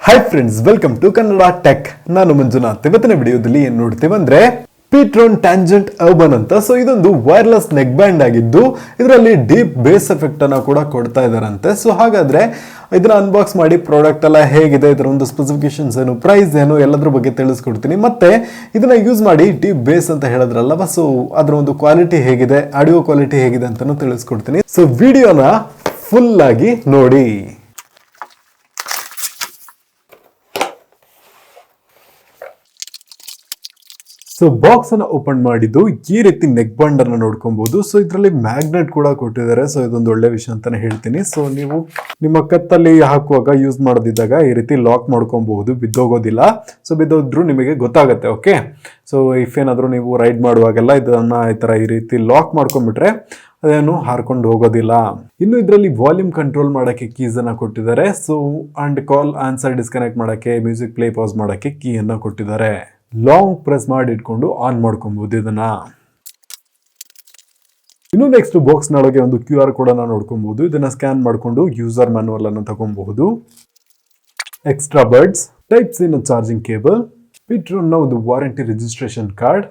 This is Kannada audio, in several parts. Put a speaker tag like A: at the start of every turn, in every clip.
A: Hi friends, welcome to Kannada tech. ನಾನು ಮಂಜುನಾಥ್. ಇವತ್ತಿನ ವಿಡಿಯೋದಲ್ಲಿ ಏನ್ ನೋಡ್ತೀವಿ ಅಂದ್ರೆ pTron ಟ್ಯಾಂಜೆಂಟ್ ಅರ್ಬನ್ ಅಂತ. ಸೊ ಇದೊಂದು ವೈರ್ಲೆಸ್ ನೆಕ್ ಬ್ಯಾಂಡ್ ಆಗಿದ್ದು ಇದರಲ್ಲಿ ಡೀಪ್ ಬೇಸ್ ಎಫೆಕ್ಟ್ ಅನ್ನ ಕೂಡ ಕೊಡ್ತಾ ಇದಾರಂತೆ. ಸೊ ಹಾಗಾದ್ರೆ ಇದನ್ನ ಅನ್ಬಾಕ್ಸ್ ಮಾಡಿ ಪ್ರಾಡಕ್ಟ್ ಎಲ್ಲ ಹೇಗಿದೆ, ಇದರ ಒಂದು ಸ್ಪೆಸಿಫಿಕೇಶನ್ಸ್ ಏನು, ಪ್ರೈಸ್ ಏನು, ಎಲ್ಲದ್ರ ಬಗ್ಗೆ ತಿಳಿಸ್ಕೊಡ್ತೀನಿ. ಮತ್ತೆ ಇದನ್ನ ಯೂಸ್ ಮಾಡಿ ಡೀಪ್ ಬೇಸ್ ಅಂತ ಹೇಳಿದ್ರಲ್ಲ, ಸೊ ಅದರ ಒಂದು ಕ್ವಾಲಿಟಿ ಹೇಗಿದೆ, ಆಡಿಯೋ ಕ್ವಾಲಿಟಿ ಹೇಗಿದೆ ಅಂತಾನು ತಿಳಿಸ್ಕೊಡ್ತೀನಿ. ಸೊ ವಿಡಿಯೋನ ಫುಲ್ ಆಗಿ ನೋಡಿ. ಸೊ ಬಾಕ್ಸ್ ಅನ್ನ ಓಪನ್ ಮಾಡಿದ್ದು ಈ ರೀತಿ ನೆಕ್ ಬ್ಯಾಂಡ್ ಅನ್ನ ನೋಡ್ಕೊಬಹುದು. ಸೊ ಇದರಲ್ಲಿ ಮ್ಯಾಗ್ನೆಟ್ ಕೂಡ ಕೊಟ್ಟಿದ್ದಾರೆ. ಸೊ ಇದೊಂದು ಒಳ್ಳೆ ವಿಷಯ ಅಂತಾನೆ ಹೇಳ್ತೀನಿ. ಸೊ ನೀವು ನಿಮ್ಮ ಕತ್ತಲ್ಲಿ ಹಾಕುವಾಗ ಯೂಸ್ ಮಾಡದಿದ್ದಾಗ ಈ ರೀತಿ ಲಾಕ್ ಮಾಡ್ಕೊಬಹುದು, ಬಿದ್ದೋಗೋದಿಲ್ಲ. ಸೊ ಬಿದ್ದೋದ್ರು ನಿಮಗೆ ಗೊತ್ತಾಗುತ್ತೆ. ಓಕೆ, ಸೊ ಇಫ್ ಏನಾದ್ರು ನೀವು ರೈಡ್ ಮಾಡುವಾಗೆಲ್ಲ ಇದನ್ನ ಈ ರೀತಿ ಲಾಕ್ ಮಾಡ್ಕೊಂಡ್ಬಿಟ್ರೆ ಅದೇನು ಹಾರ್ಕೊಂಡು ಹೋಗೋದಿಲ್ಲ. ಇನ್ನು ಇದರಲ್ಲಿ ವಾಲ್ಯೂಮ್ ಕಂಟ್ರೋಲ್ ಮಾಡಕ್ಕೆ ಕೀಸ್ ಅನ್ನ ಕೊಟ್ಟಿದ್ದಾರೆ. So and call answer disconnect ಮಾಡಕ್ಕೆ, ಮ್ಯೂಸಿಕ್ ಪ್ಲೇ ಪಾಸ್ ಮಾಡಕ್ಕೆ ಕೀ ಅನ್ನ ಕೊಟ್ಟಿದ್ದಾರೆ. ಲಾಂಗ್ ಪ್ರೆಸ್ ಮಾಡಿ ಇಟ್ಕೊಂಡು ಆನ್ ಮಾಡ್ಕೊಬಹುದು ಇದನ್ನ. ಇನ್ನು ನೆಕ್ಸ್ಟ್ ಬಾಕ್ಸ್ ನೊಳಗೆ ಒಂದು QR ಕೋಡ್ ಅನ್ನ ನೋಡ್ಕೊಬಹುದು. ಇದನ್ನ ಸ್ಕ್ಯಾನ್ ಮಾಡ್ಕೊಂಡು ಯೂಸರ್ ಮ್ಯಾನುವಲ್ ಅನ್ನು ತಗೊಬಹುದು. Extra buds, type C charging cable, pTron ನ ಒಂದು ವಾರಂಟಿ ರಿಜಿಸ್ಟ್ರೇಷನ್ ಕಾರ್ಡ್.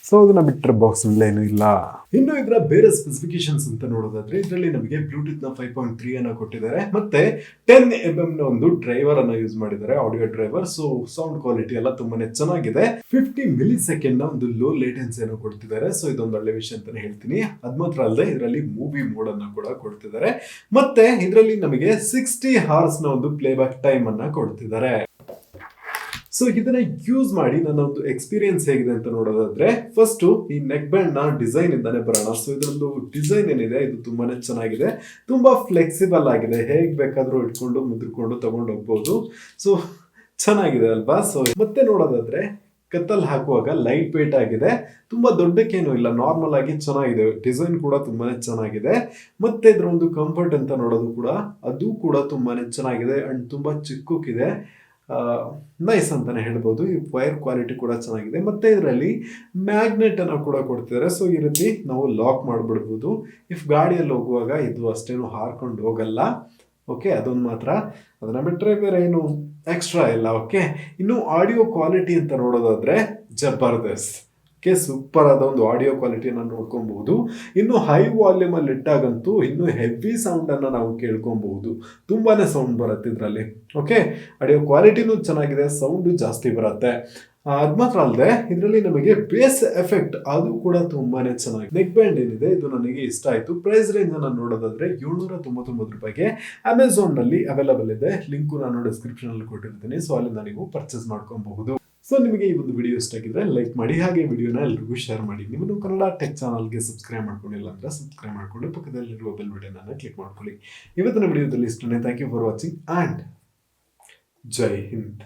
A: ಸೊ ಅದನ್ನ ಬಿಟ್ಟರೆ ಬಾಕ್ಸ್ ನಲ್ಲಿ ಏನು ಇಲ್ಲ. ಇನ್ನು ಇದರ ಬೇರೆ ಸ್ಪೆಸಿಫಿಕೇಶನ್ಸ್ ಅಂತ ನೋಡೋದಾದ್ರೆ ಇದರಲ್ಲಿ ನಮಗೆ ಬ್ಲೂಟೂತ್ ನ 5.3 ಅನ್ನ ಕೊಟ್ಟಿದ್ದಾರೆ. ಮತ್ತೆ 10mm ನ ಒಂದು ಡ್ರೈವರ್ ಅನ್ನ ಯೂಸ್ ಮಾಡಿದ್ದಾರೆ, audio driver. So sound quality ಎಲ್ಲ ತುಂಬಾನೇ ಚೆನ್ನಾಗಿದೆ. 50 ಮಿಲಿ ಸೆಕೆಂಡ್ ನ ಒಂದು ಲೋ ಲೇಟೆನ್ಸಿ ಅನ್ನು ಕೊಡ್ತಿದ್ದಾರೆ. ಸೊ ಇದೊಂದು ಒಳ್ಳೆ ವಿಷಯ ಅಂತಾನೆ ಹೇಳ್ತೀನಿ. ಅದ್ ಮಾತ್ರ ಅಲ್ಲದೆ ಇದರಲ್ಲಿ ಮೂವಿ ಮೋಡ್ ಅನ್ನ ಕೂಡ ಕೊಡ್ತಿದ್ದಾರೆ. ಮತ್ತೆ ಇದರಲ್ಲಿ ನಮಗೆ 60 hours ನ ಒಂದು ಪ್ಲೇ ಬ್ಯಾಕ್ ಟೈಮ್ ಅನ್ನ ಕೊಡ್ತಿದ್ದಾರೆ. ಸೊ ಇದನ್ನ ಯೂಸ್ ಮಾಡಿ ನನ್ನ ಒಂದು ಎಕ್ಸ್ಪೀರಿಯನ್ಸ್ ಹೇಗಿದೆ ಅಂತ ನೋಡೋದಾದ್ರೆ, ಫಸ್ಟ್ ಈ ನೆಕ್ ಬ್ಯಾಂಡ್ ನ ಡಿಸೈನ್ ಇಂದಾನೆ ಬರೋಣ. ಸೊ ಇದೊಂದು ಡಿಸೈನ್ ಏನಿದೆ ಇದು ತುಂಬಾನೇ ಚೆನ್ನಾಗಿದೆ, ತುಂಬಾ ಫ್ಲೆಕ್ಸಿಬಲ್ ಆಗಿದೆ. ಹೇಗ್ ಬೇಕಾದ್ರೂ ಇಟ್ಕೊಂಡು ಮುದ್ರಕೊಂಡು ತಗೊಂಡು ಹೋಗ್ಬೋದು. ಸೊ ಚೆನ್ನಾಗಿದೆ ಅಲ್ವಾ? ಸೊ ಮತ್ತೆ ನೋಡೋದಾದ್ರೆ ಕತ್ತಲ್ ಹಾಕುವಾಗ ಲೈಟ್ ವೇಟ್ ಆಗಿದೆ, ತುಂಬಾ ದೊಡ್ಡಕ್ಕೇನು ಇಲ್ಲ, ನಾರ್ಮಲ್ ಆಗಿ ಚೆನ್ನಾಗಿದೆ. ಡಿಸೈನ್ ಕೂಡ ತುಂಬಾನೇ ಚೆನ್ನಾಗಿದೆ. ಮತ್ತೆ ಇದ್ರ ಒಂದು ಕಂಫರ್ಟ್ ಅಂತ ನೋಡೋದು ಕೂಡ ಅದು ಕೂಡ ತುಂಬಾನೇ ಚೆನ್ನಾಗಿದೆ ಅಂಡ್ ತುಂಬಾ ಚಿಕ್ಕಕ್ಕಿದೆ. ನೈಸ್ ಅಂತಾನೆ ಹೇಳ್ಬೋದು. ಈ ವೈರ್ ಕ್ವಾಲಿಟಿ ಕೂಡ ಚೆನ್ನಾಗಿದೆ. ಮತ್ತೆ ಇದರಲ್ಲಿ ಮ್ಯಾಗ್ನೆಟ್ ಅನ್ನ ಕೂಡ ಕೊಡ್ತಿದ್ದಾರೆ. ಸೊ ಈ ರೀತಿ ನಾವು ಲಾಕ್ ಮಾಡ್ಬಿಡ್ಬೋದು. ಇಫ್ ಗಾಡಿಯಲ್ಲಿ ಹೋಗುವಾಗ ಇದು ಅಷ್ಟೇನು ಹಾರ್ಕೊಂಡು ಹೋಗಲ್ಲ. ಓಕೆ, ಅದೊಂದು ಮಾತ್ರ. ಅದನ್ನ ಬಿಟ್ಟರೆ ಬೇರೆ ಏನು ಎಕ್ಸ್ಟ್ರಾ ಇಲ್ಲ. ಓಕೆ, ಇನ್ನು ಆಡಿಯೋ ಕ್ವಾಲಿಟಿ ಅಂತ ನೋಡೋದಾದ್ರೆ ಜಬರ್ದಸ್ತ್. ಓಕೆ, ಸೂಪರ್ ಆದ ಒಂದು ಆಡಿಯೋ ಕ್ವಾಲಿಟಿಯನ್ನು ನೋಡ್ಕೊಬಹುದು. ಇನ್ನು ಹೈ ವಾಲ್ಯೂಮ್ ಅಲ್ಲಿ ಇಟ್ಟಾಗಂತೂ ಇನ್ನು ಹೆವಿ ಸೌಂಡ್ ಅನ್ನ ನಾವು ಕೇಳ್ಕೊಬಹುದು. ತುಂಬಾನೇ ಸೌಂಡ್ ಬರುತ್ತೆ ಇದರಲ್ಲಿ. ಓಕೆ, ಆಡಿಯೋ ಕ್ವಾಲಿಟಿನೂ ಚೆನ್ನಾಗಿದೆ, ಸೌಂಡ್ ಜಾಸ್ತಿ ಬರುತ್ತೆ. ಅದ್ ಮಾತ್ರ ಅಲ್ಲದೆ ಇದರಲ್ಲಿ ನಮಗೆ ಬೇಸ್ ಎಫೆಕ್ಟ್ ಅದು ಕೂಡ ತುಂಬಾನೇ ಚೆನ್ನಾಗಿದೆ. ನೆಕ್ ಬ್ಯಾಂಡ್ ಏನಿದೆ ಇದು ನನಗೆ ಇಷ್ಟ ಆಯ್ತು. ಪ್ರೈಸ್ ರೇಂಜ್ ಅನ್ನ ನೋಡೋದಾದ್ರೆ 799 ರೂಪಾಯಿಗೆ ಅಮೆಝಾನ್ ನಲ್ಲಿ ಅವೈಲಬಲ್ ಇದೆ. ಲಿಂಕ್ ನಾನು ಡಿಸ್ಕ್ರಿಪ್ಷನ್ ಅಲ್ಲಿ ಕೊಟ್ಟಿರ್ತೀನಿ. ಸೊ ಅಲ್ಲಿಂದ ನೀವು ಪರ್ಚೇಸ್ ಮಾಡ್ಕೊಬಹುದು. ಸೊ ನಿಮಗೆ ಈ ಒಂದು ವಿಡಿಯೋ ಇಷ್ಟ ಆಗಿದ್ರೆ ಲೈಕ್ ಮಾಡಿ, ಹಾಗೆ ವಿಡಿಯೋನ ಎಲ್ರಿಗೂ ಶೇರ್ ಮಾಡಿ. ನೀವು ಕನ್ನಡ ಟೆಕ್ ಚಾನಲ್ಗೆ ಸಬ್ಸ್ಕ್ರೈಬ್ ಮಾಡ್ಕೊಂಡಿಲ್ಲ ಅಂದ್ರೆ ಸಬ್ಸ್ಕ್ರೈಬ್ ಮಾಡ್ಕೊಂಡು ಪಕ್ಕದಲ್ಲಿರುವ ಬೆಲ್ ಬಟನ್ ಅನ್ನು ಕ್ಲಿಕ್ ಮಾಡ್ಕೊಳ್ಳಿ. ಇವತ್ತಿನ ವಿಡಿಯೋದಲ್ಲಿ ಇಷ್ಟನೇ. Thank you for watching and Jai Hind.